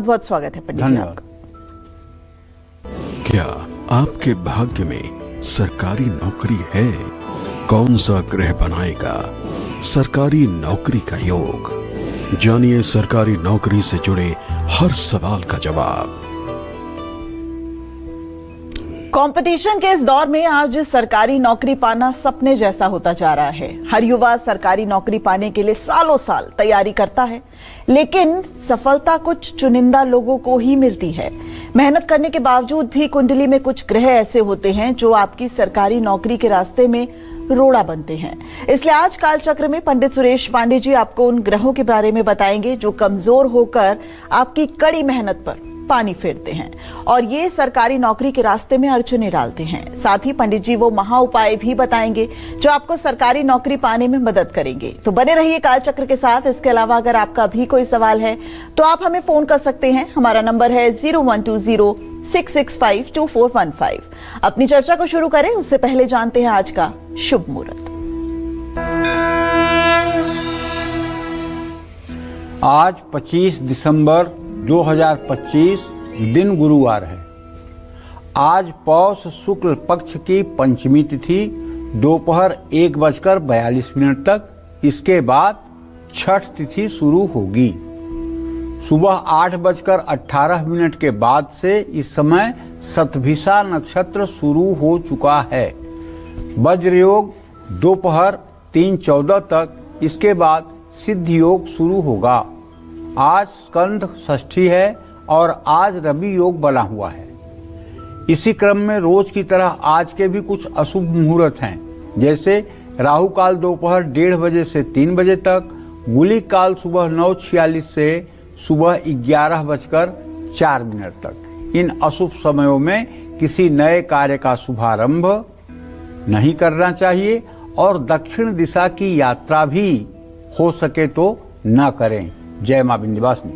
बहुत स्वागत है पंडित जी आपका। क्या आपके भाग्य में सरकारी नौकरी है? कौन सा ग्रह बनाएगा सरकारी नौकरी का योग? जानिए सरकारी नौकरी से जुड़े हर सवाल का जवाब। कंपटीशन के इस दौर में आज सरकारी नौकरी पाना सपने जैसा होता जा रहा है। हर युवा सरकारी नौकरी पाने के लिए सालों साल तैयारी करता है, लेकिन सफलता कुछ चुनिंदा लोगों को ही मिलती है। मेहनत करने के बावजूद भी कुंडली में कुछ ग्रह ऐसे होते हैं जो आपकी सरकारी नौकरी के रास्ते में रोड़ा बनते हैं। इसलिए आज कालचक्र में पंडित सुरेश पांडे जी आपको उन ग्रहों के बारे में बताएंगे जो कमजोर होकर आपकी कड़ी मेहनत पर पानी फेरते हैं और ये सरकारी नौकरी के रास्ते में अड़चने डालते हैं। साथ ही पंडित जी वो महा उपाय भी बताएंगे जो आपको सरकारी नौकरी पाने में मदद करेंगे। तो बने रहिए कालचक्र के साथ। इसके अलावा अगर आपका भी कोई सवाल है तो आप हमें फोन कर सकते हैं। हमारा नंबर है 0120-665-2415। अपनी चर्चा को शुरू करें उससे पहले जानते हैं आज का शुभ मुहूर्त। आज 25 दिसंबर 2025 दिन गुरुवार है। आज पौष शुक्ल पक्ष की पंचमी तिथि दोपहर 1:42 तक, इसके बाद छठ तिथि शुरू होगी। सुबह 8:18 के बाद से इस समय शतभिषा नक्षत्र शुरू हो चुका है। वज्र योग दोपहर 3:14 तक, इसके बाद सिद्ध योग शुरू होगा। आज स्कंध षष्ठी है और आज रवि योग बना हुआ है। इसी क्रम में रोज की तरह आज के भी कुछ अशुभ मुहूर्त हैं, जैसे राहु काल दोपहर 1:30 बजे से 3 बजे तक, गुलिक काल सुबह 9:46 से सुबह 11:04 तक। इन अशुभ समयों में किसी नए कार्य का शुभारंभ नहीं करना चाहिए और दक्षिण दिशा की यात्रा भी हो सके तो न करें। जय मां विंध्यवासिनी।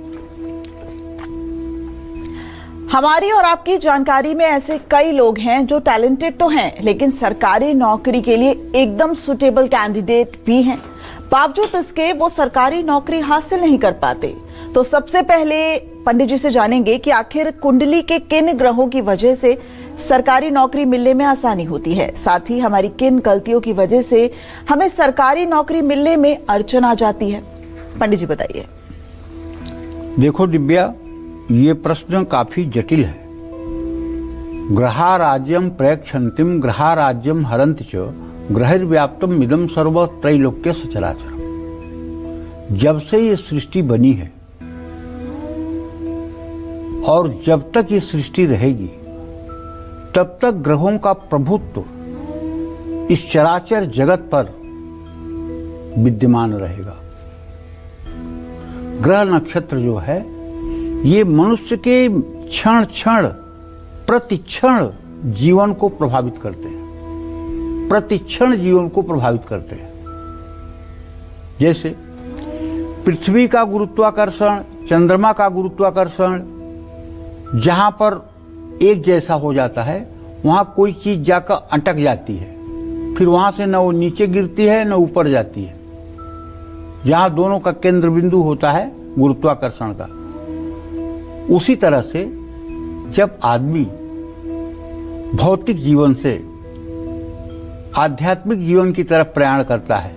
हमारी और आपकी जानकारी में ऐसे कई लोग हैं जो टैलेंटेड तो हैं, लेकिन सरकारी नौकरी के लिए एकदम सुटेबल कैंडिडेट भी हैं। बावजूद इसके वो सरकारी नौकरी हासिल नहीं कर पाते। तो सबसे पहले पंडित जी से जानेंगे कि आखिर कुंडली के किन ग्रहों की वजह से सरकारी नौकरी मिलने में आसानी होती है, साथ ही हमारी किन गलतियों की वजह से हमें सरकारी नौकरी मिलने में अड़चन आ जाती है। पंडित जी बताइए। देखो दिव्या, ये प्रश्न काफी जटिल है। ग्रहा राज्यम प्रयक्षन्तिम ग्रहा राज्यम हरंत च ग्रहिर्व्याप्तम इदम सर्व त्रैलोक्य सचराचरम। जब से ये सृष्टि बनी है और जब तक ये सृष्टि रहेगी तब तक ग्रहों का प्रभुत्व इस चराचर जगत पर विद्यमान रहेगा। ग्रह नक्षत्र जो है ये मनुष्य के क्षण क्षण प्रतिक्षण जीवन को प्रभावित करते हैं, प्रतिक्षण जीवन को प्रभावित करते हैं। जैसे पृथ्वी का गुरुत्वाकर्षण, चंद्रमा का गुरुत्वाकर्षण जहां पर एक जैसा हो जाता है वहां कोई चीज जाकर अटक जाती है, फिर वहां से न वो नीचे गिरती है न ऊपर जाती है। जहां दोनों का केंद्र बिंदु होता है गुरुत्वाकर्षण का, उसी तरह से जब आदमी भौतिक जीवन से आध्यात्मिक जीवन की तरफ प्रयाण करता है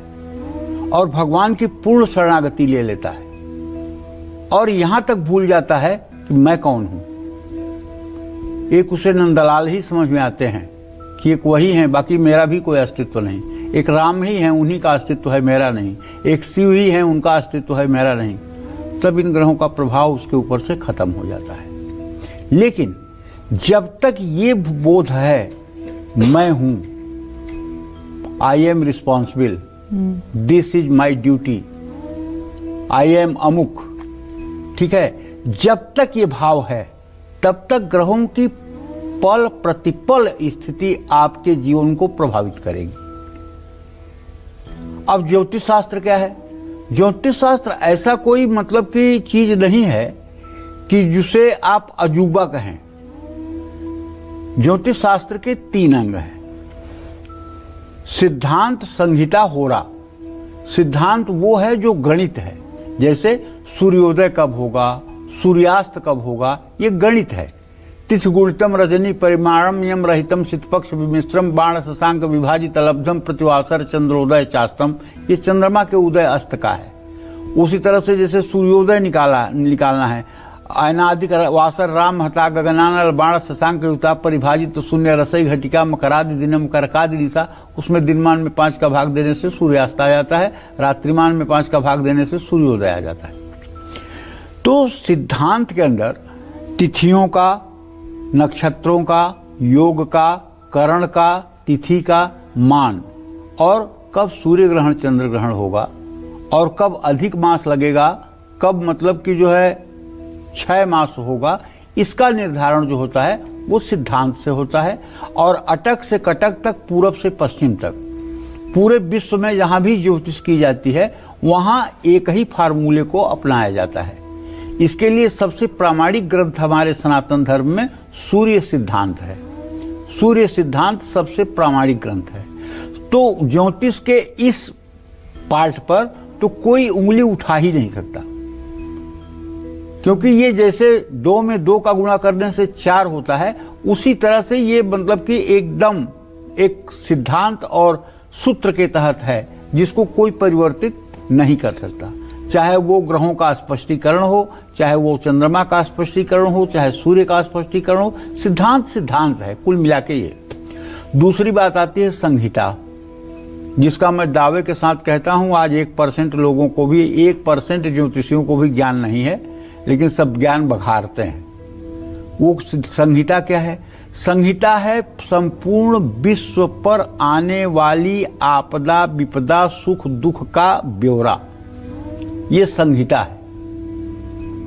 और भगवान की पूर्ण शरणागति ले लेता है और यहां तक भूल जाता है कि मैं कौन हूं। एक उसे नंदलाल ही समझ में आते हैं कि एक वही है, बाकी मेरा भी कोई अस्तित्व नहीं। एक राम ही है, उन्हीं का अस्तित्व है, मेरा नहीं। एक शिव ही है, उनका अस्तित्व है, मेरा नहीं। तब इन ग्रहों का प्रभाव उसके ऊपर से खत्म हो जाता है। लेकिन जब तक ये बोध है मैं हूं, I am responsible, this is my duty, I am अमुक, ठीक है, जब तक ये भाव है तब तक ग्रहों की पल प्रतिपल स्थिति आपके जीवन को प्रभावित करेगी। अब ज्योतिष शास्त्र क्या है? ज्योतिष शास्त्र ऐसा कोई मतलब की चीज नहीं है कि जिसे आप अजूबा कहें। ज्योतिष शास्त्र के 3 अंग हैं। सिद्धांत, संहिता, होरा। सिद्धांत वो है जो गणित है, जैसे सूर्योदय कब होगा, सूर्यास्त कब होगा, ये गणित है। तिथि गुणितम रजनी परिमाणम यम रहितम शीतपक्ष विमिश्रम बाण शशांक विभाजित अलब्धम प्रतिवासर चंद्रोदय चास्तम, ये चंद्रमा के उदय अस्त का है। उसी तरह से जैसे सूर्योदय निकालना है, अनादि वासर राम हता गगनानल बाण शशांक युता परिभाजित शून्य रसई घटिका मकरादि दिनम करकादि निशा, उसमें दिनमान में 5 का भाग देने से सूर्यास्त आ जाता है, रात्रिमान में 5 का भाग देने से सूर्योदय आ जाता है। तो सिद्धांत के अंदर तिथियों का, नक्षत्रों का, योग का, करण का, तिथि का मान और कब सूर्य ग्रहण चंद्र ग्रहण होगा और कब अधिक मास लगेगा, कब मतलब कि जो है 6 मास होगा, इसका निर्धारण जो होता है वो सिद्धांत से होता है। और अटक से कटक तक, पूरब से पश्चिम तक, पूरे विश्व में जहां भी ज्योतिष की जाती है वहां एक ही फार्मूले को अपनाया जाता है। इसके लिए सबसे प्रामाणिक ग्रंथ हमारे सनातन धर्म में सूर्य सिद्धांत है। सूर्य सिद्धांत सबसे प्रामाणिक ग्रंथ है। तो ज्योतिष के इस पाठ पर तो कोई उंगली उठा ही नहीं सकता, क्योंकि ये जैसे 2 में 2 का गुणा करने से 4 होता है, उसी तरह से ये मतलब कि एकदम एक सिद्धांत और सूत्र के तहत है जिसको कोई परिवर्तित नहीं कर सकता। चाहे वो ग्रहों का स्पष्टीकरण हो, चाहे वो चंद्रमा का स्पष्टीकरण हो, चाहे सूर्य का स्पष्टीकरण हो, सिद्धांत सिद्धांत है कुल मिला के ये। दूसरी बात आती है संहिता, जिसका मैं दावे के साथ कहता हूं आज 1% लोगों को भी, 1% ज्योतिषियों को भी ज्ञान नहीं है, लेकिन सब ज्ञान बघारते हैं। वो संहिता क्या है? संहिता है संपूर्ण विश्व पर आने वाली आपदा विपदा सुख दुख का ब्यौरा, ये संहिता है।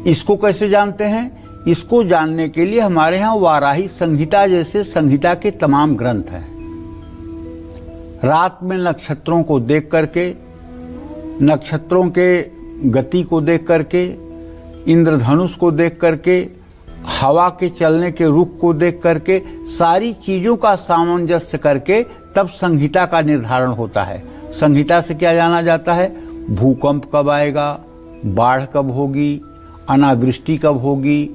इसको कैसे जानते हैं? इसको जानने के लिए हमारे यहाँ वाराही संहिता जैसे संहिता के तमाम ग्रंथ हैं। रात में नक्षत्रों को देख करके, नक्षत्रों के गति को देख करके, इंद्रधनुष को देख करके, हवा के चलने के रुख को देख करके, सारी चीजों का सामंजस्य करके तब संहिता का निर्धारण होता है। संहिता से क्या जाना जाता है? भूकंप कब आएगा, बाढ़ कब होगी, अनावृष्टि कब होगी,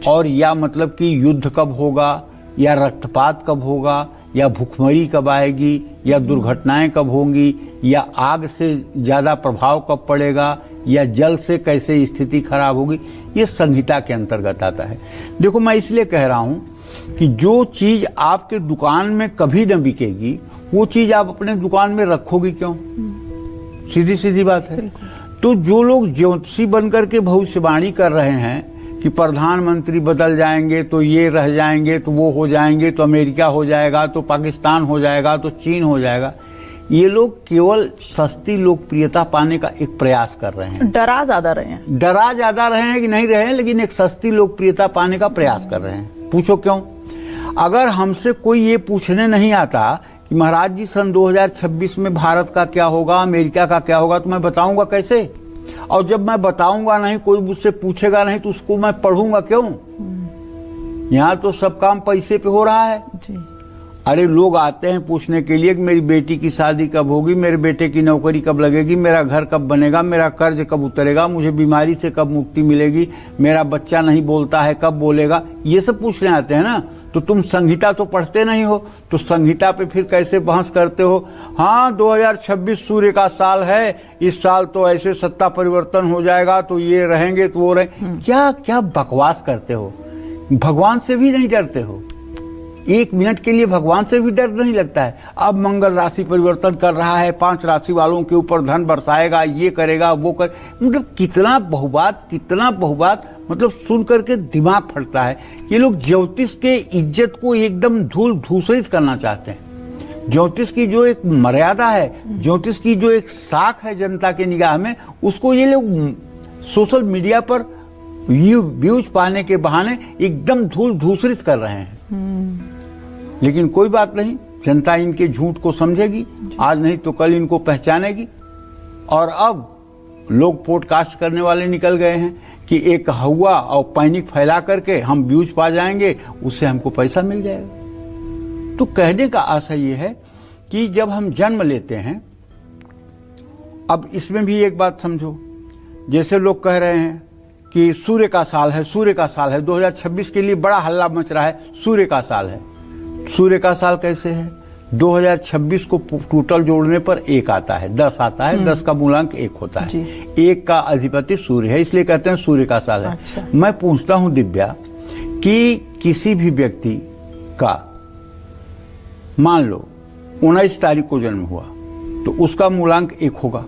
और या मतलब कि युद्ध कब होगा, या रक्तपात कब होगा, या भूखमरी कब आएगी, या दुर्घटनाएं कब होंगी, या आग से ज्यादा प्रभाव कब पड़ेगा, या जल से कैसे स्थिति खराब होगी, ये संहिता के अंतर्गत आता है। देखो, मैं इसलिए कह रहा हूं कि जो चीज आपके दुकान में कभी न बिकेगी वो चीज आप अपने दुकान में रखोगी क्यों? सीधी सीधी बात है। तो जो लोग ज्योतिषी बनकर के भविष्यवाणी कर रहे हैं कि प्रधानमंत्री बदल जाएंगे तो ये रह जाएंगे, तो वो हो जाएंगे, तो अमेरिका हो जाएगा, तो पाकिस्तान हो जाएगा, तो चीन हो जाएगा, ये लोग केवल सस्ती लोकप्रियता पाने का एक प्रयास कर रहे हैं। डरा ज्यादा रहे हैं। डरा ज्यादा रहे हैं कि नहीं रहे हैं, लेकिन एक सस्ती लोकप्रियता पाने का प्रयास कर रहे हैं। पूछो क्यों? अगर हमसे कोई ये पूछने नहीं आता कि महाराज जी सन 2026 में भारत का क्या होगा, अमेरिका का क्या होगा, तो मैं बताऊंगा कैसे? और जब मैं बताऊंगा नहीं, कोई मुझसे पूछेगा नहीं, तो उसको मैं पढ़ूंगा क्यों? यहाँ तो सब काम पैसे पे हो रहा है जी। अरे लोग आते हैं पूछने के लिए कि मेरी बेटी की शादी कब होगी, मेरे बेटे की नौकरी कब लगेगी, मेरा घर कब बनेगा, मेरा कर्ज कब उतरेगा, मुझे बीमारी से कब मुक्ति मिलेगी, मेरा बच्चा नहीं बोलता है कब बोलेगा, ये सब पूछने आते हैं ना। तो तुम संहिता तो पढ़ते नहीं हो, तो संहिता पे फिर कैसे बहस करते हो? हाँ, 2026 सूर्य का साल है, इस साल तो ऐसे सत्ता परिवर्तन हो जाएगा, तो ये रहेंगे तो वो रहेंगे। क्या क्या बकवास करते हो? भगवान से भी नहीं डरते हो? 1 मिनट के लिए भगवान से भी डर नहीं लगता है? अब मंगल राशि परिवर्तन कर रहा है, 5 राशि वालों के ऊपर धन बरसाएगा, ये करेगा, वो कर, मतलब कितना बहुबात, मतलब सुन करके दिमाग फटता है। ये लोग ज्योतिष के इज्जत को एकदम धूल धूसरित करना चाहते हैं। ज्योतिष की जो एक मर्यादा है, ज्योतिष की जो एक साख है जनता के निगाह में, उसको ये लोग सोशल मीडिया पर व्यूज पाने के बहाने एकदम धूल धूसरित कर रहे हैं। लेकिन कोई बात नहीं, जनता इनके झूठ को समझेगी, आज नहीं तो कल इनको पहचानेगी। और अब लोग पॉडकास्ट करने वाले निकल गए हैं कि एक हवा और पैनिक फैला करके हम व्यूज पा जाएंगे, उससे हमको पैसा मिल जाएगा। तो कहने का आशय ये है कि जब हम जन्म लेते हैं, अब इसमें भी एक बात समझो, जैसे लोग कह रहे हैं कि सूर्य का साल है, सूर्य का साल है, 2026 के लिए बड़ा हल्ला मच रहा है, सूर्य का साल है। सूर्य का साल कैसे है? 2026 को टोटल जोड़ने पर 1 आता है, 10 आता है, 10 का मूलांक 1 होता है। 1 का अधिपति सूर्य है, इसलिए कहते हैं सूर्य का साल है। अच्छा। मैं पूछता हूं दिव्या कि किसी भी व्यक्ति का मान लो 19 तारीख को जन्म हुआ तो उसका मूलांक 1 होगा,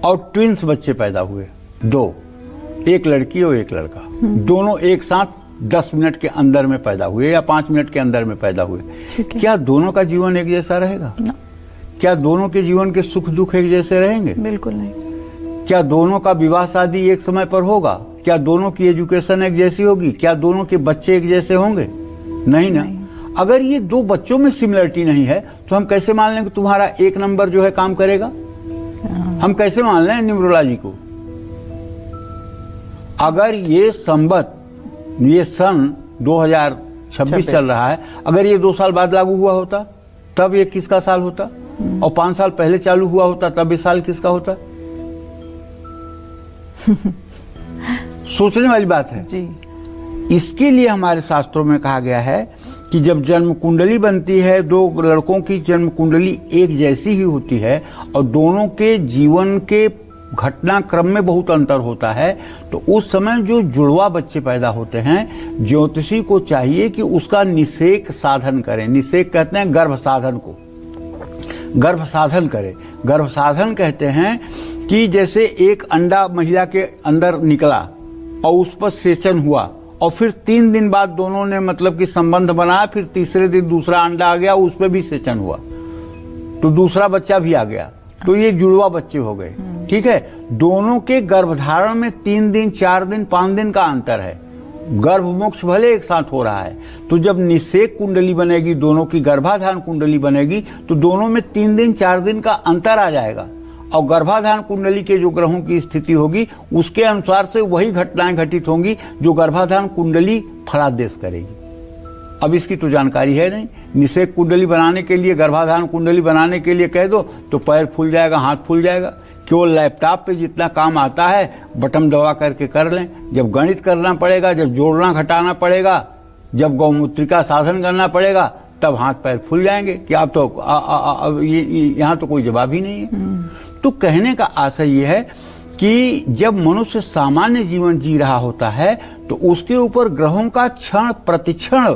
और ट्विंस बच्चे पैदा हुए 2, एक लड़की और एक लड़का, दोनों एक साथ 10 मिनट के अंदर में पैदा हुए या 5 मिनट के अंदर में पैदा हुए, क्या दोनों का जीवन एक जैसा रहेगा? क्या दोनों के जीवन के सुख दुख एक जैसे रहेंगे? बिल्कुल नहीं। क्या दोनों का विवाह शादी एक समय पर होगा? क्या दोनों की एजुकेशन एक जैसी होगी? क्या दोनों के बच्चे एक जैसे होंगे? नहीं ना। अगर ये 2 बच्चों में सिमिलरिटी नहीं है तो हम कैसे मान लें कि तुम्हारा 1 नंबर जो है काम करेगा? हम कैसे मान लें न्यूमरोलॉजी को? अगर ये संवत, ये सन 2026 चल रहा है, अगर ये 2 साल बाद लागू हुआ होता तब ये किसका साल होता? और 5 साल पहले चालू हुआ होता तब ये साल किसका होता? सोचने वाली बात है जी। इसके लिए हमारे शास्त्रों में कहा गया है कि जब जन्म कुंडली बनती है, 2 लड़कों की जन्म कुंडली एक जैसी ही होती है और दोनों के जीवन के घटनाक्रम में बहुत अंतर होता है, तो उस समय जो जुड़वा बच्चे पैदा होते हैं, ज्योतिषी को चाहिए कि उसका निषेक साधन करें। निषेक कहते हैं गर्भ साधन को, गर्भ साधन करे। गर्भ साधन कहते हैं कि जैसे एक अंडा महिला के अंदर निकला और उस पर सेचन हुआ और फिर 3 दिन बाद दोनों ने मतलब कि संबंध बनाया, फिर तीसरे दिन दूसरा अंडा आ गया, उस पर भी सेचन हुआ तो दूसरा बच्चा भी आ गया, तो ये जुड़वा बच्चे हो गए। ठीक है, दोनों के गर्भधारण में 3 दिन 4 दिन 5 दिन का अंतर है। गर्भ मोक्ष भले एक साथ हो रहा है, तो जब निषेक कुंडली बनेगी, दोनों की गर्भाधान कुंडली बनेगी, तो दोनों में 3 दिन 4 दिन का अंतर आ जाएगा और गर्भाधान कुंडली के जो ग्रहों की स्थिति होगी उसके अनुसार से वही घटनाएं घटित होंगी जो गर्भाधान कुंडली फलादेश करेगी। अब इसकी तो जानकारी है नहीं। निषेक कुंडली बनाने के लिए, गर्भाधान कुंडली बनाने के लिए कह दो तो पैर फूल जाएगा, हाथ फूल जाएगा। केवल लैपटॉप पे जितना काम आता है बटन दबा करके कर लें। जब गणित करना पड़ेगा, जब जोड़ना घटाना पड़ेगा, जब गौमूत्रिका साधन करना पड़ेगा, तब हाथ पैर फूल जाएंगे कि आप तो यहाँ तो कोई जवाब ही नहीं है। तो कहने का आशय ये है कि जब मनुष्य सामान्य जीवन जी रहा होता है तो उसके ऊपर ग्रहों का क्षण प्रतिक्षण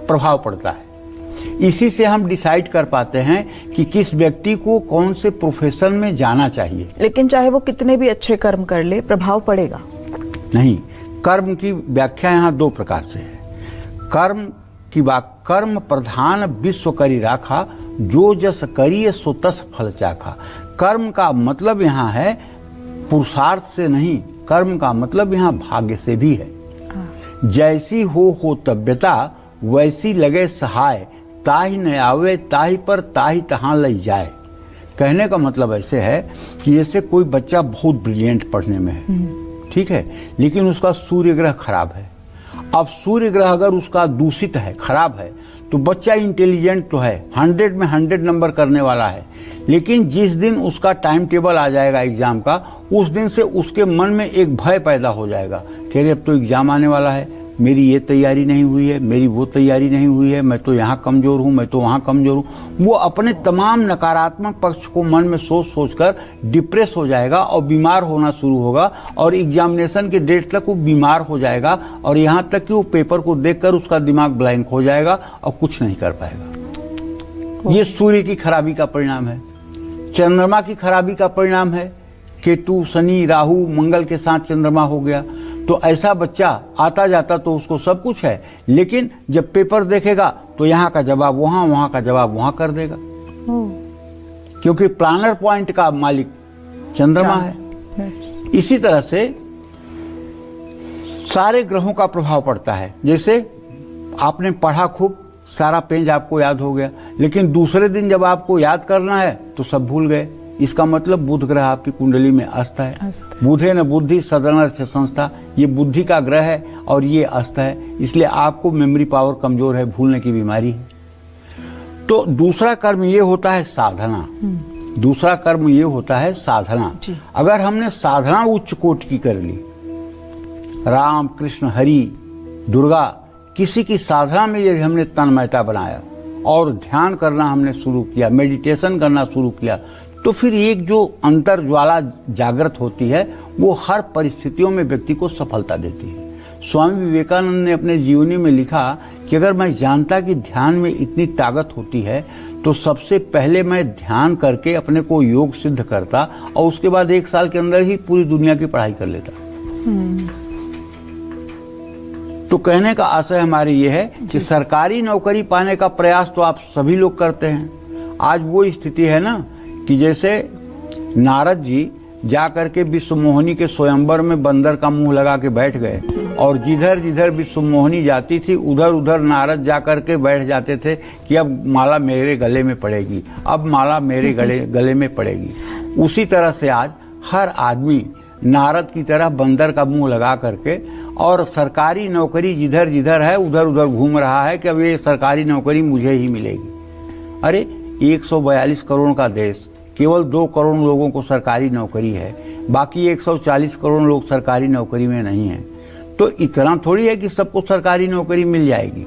प्रभाव पड़ता है। इसी से हम डिसाइड कर पाते हैं कि किस व्यक्ति को कौन से प्रोफेशन में जाना चाहिए। लेकिन चाहे वो कितने भी अच्छे कर्म कर ले, प्रभाव पड़ेगा नहीं। कर्म की व्याख्या यहाँ 2 प्रकार से है। कर्म की बात, कर्म प्रधान विश्व करी राखा, जो जस करिए सो तस फल चाखा। कर्म का मतलब यहाँ है पुरुषार्थ से नहीं, कर्म का मतलब यहाँ भाग्य से भी है। जैसी हो तब्यता वैसी लगे सहाय, ताही न आवे ताही पर ताही तहां लई जाए। कहने का मतलब ऐसे है कि जैसे कोई बच्चा बहुत ब्रिलियंट पढ़ने में है, ठीक है, लेकिन उसका सूर्य ग्रह खराब है। अब सूर्य ग्रह अगर उसका दूषित है, खराब है, तो बच्चा इंटेलिजेंट तो है, 100 में 100 नंबर करने वाला है, लेकिन जिस दिन उसका टाइम टेबल आ जाएगा एग्जाम का, उस दिन से उसके मन में एक भय पैदा हो जाएगा कि अरे अब तो एग्जाम आने वाला है, मेरी ये तैयारी नहीं हुई है, मेरी वो तैयारी नहीं हुई है, मैं तो यहाँ कमजोर हूँ, मैं तो वहाँ कमजोर हूँ। वो अपने तमाम नकारात्मक पक्ष को मन में सोच सोच कर डिप्रेस हो जाएगा और बीमार होना शुरू होगा और एग्जामिनेशन के डेट तक वो बीमार हो जाएगा और यहाँ तक कि वो पेपर को देखकर उसका दिमाग ब्लैंक हो जाएगा और कुछ नहीं कर पाएगा। ये सूर्य की खराबी का परिणाम है। चंद्रमा की खराबी का परिणाम है। केतु, शनि, राहु, मंगल के साथ चंद्रमा हो गया तो ऐसा बच्चा आता जाता तो उसको सब कुछ है, लेकिन जब पेपर देखेगा तो यहाँ का जवाब वहां, वहां का जवाब वहां कर देगा, क्योंकि प्लानर पॉइंट का मालिक चंद्रमा है। इसी तरह से सारे ग्रहों का प्रभाव पड़ता है। जैसे आपने पढ़ा खूब, सारा पेज आपको याद हो गया, लेकिन दूसरे दिन जब आपको याद करना है तो सब भूल गए। इसका मतलब बुध ग्रह आपकी कुंडली में अस्त है। बुधे न बुद्धि सदनर्थ संस्था, ये बुद्धि का ग्रह है और ये अस्त है, इसलिए आपको मेमोरी पावर कमजोर है, भूलने की बीमारी है। तो दूसरा कर्म ये होता है साधना। दूसरा कर्म ये होता है साधना। अगर हमने साधना उच्च कोटि की कर ली, राम कृष्ण हरि दुर्गा किसी की साधना में यदि हमने तन्मयता बनाया और ध्यान करना हमने शुरू किया, मेडिटेशन करना शुरू किया, तो फिर एक जो अंतर ज्वाला जागृत होती है वो हर परिस्थितियों में व्यक्ति को सफलता देती है। स्वामी विवेकानंद ने अपने जीवनी में लिखा कि अगर मैं जानता कि ध्यान में इतनी ताकत होती है तो सबसे पहले मैं ध्यान करके अपने को योग सिद्ध करता और उसके बाद 1 साल के अंदर ही पूरी दुनिया की पढ़ाई कर लेता। तो कहने का आशय हमारी ये है कि सरकारी नौकरी पाने का प्रयास तो आप सभी लोग करते हैं। आज वो स्थिति है ना कि जैसे नारद जी जाकर के विश्वमोहिनी के स्वयंवर में बंदर का मुंह लगा के बैठ गए और जिधर जिधर विश्वमोहिनी जाती थी उधर उधर नारद जाकर के बैठ जाते थे कि अब माला मेरे गले में पड़ेगी, अब माला मेरे गले में पड़ेगी। उसी तरह से आज हर आदमी नारद की तरह बंदर का मुंह लगा करके और सरकारी नौकरी जिधर जिधर है उधर उधर घूम रहा है कि अब ये सरकारी नौकरी मुझे ही मिलेगी। अरे 142 करोड़ का देश, केवल 2 करोड़ लोगों को सरकारी नौकरी है, बाकी 140 करोड़ लोग सरकारी नौकरी में नहीं हैं। तो इतना थोड़ी है कि सबको सरकारी नौकरी मिल जाएगी।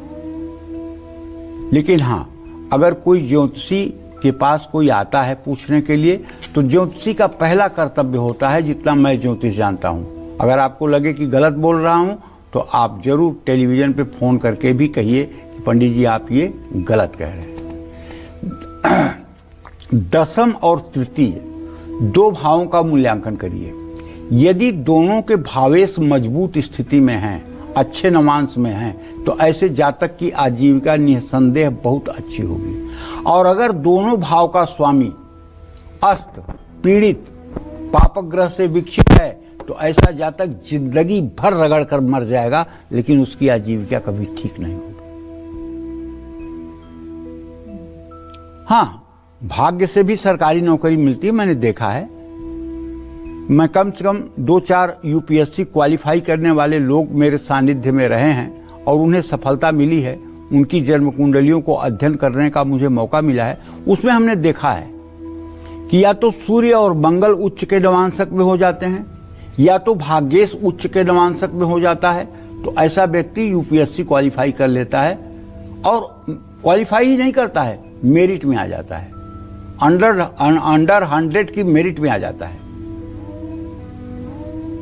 लेकिन हाँ, अगर कोई ज्योतिषी के पास कोई आता है पूछने के लिए तो ज्योतिषी का पहला कर्तव्य होता है, जितना मैं ज्योतिष जानता हूं, अगर आपको लगे कि गलत बोल रहा हूं तो आप जरूर टेलीविजन पे फोन करके भी कहिए कि पंडित जी आप ये गलत कह रहे हैं। दशम और तृतीय 2 भावों का मूल्यांकन करिए। यदि दोनों के भावेश मजबूत स्थिति में हैं, अच्छे नवांश में हैं, तो ऐसे जातक की आजीविका निसंदेह बहुत अच्छी होगी। और अगर दोनों भाव का स्वामी अस्त, पीड़ित, पापग्रह से विक्षिप्त है तो ऐसा जातक जिंदगी भर रगड़ कर मर जाएगा, लेकिन उसकी आजीविका कभी ठीक नहीं होगी। हाँ, भाग्य से भी सरकारी नौकरी मिलती है, मैंने देखा है। मैं कम से कम 2-4 यूपीएससी क्वालिफाई करने वाले लोग मेरे सानिध्य में रहे हैं और उन्हें सफलता मिली है। उनकी जन्म कुंडलियों को अध्ययन करने का मुझे मौका मिला है। उसमें हमने देखा है कि या तो सूर्य और मंगल उच्च के नवांशक में हो जाते हैं या तो भाग्येश उच्च के नवांशक में हो जाता है। तो ऐसा व्यक्ति यूपीएससी क्वालिफाई कर लेता है और क्वालिफाई ही नहीं करता है, मेरिट में आ जाता है, अंडर 100 की मेरिट में आ जाता है।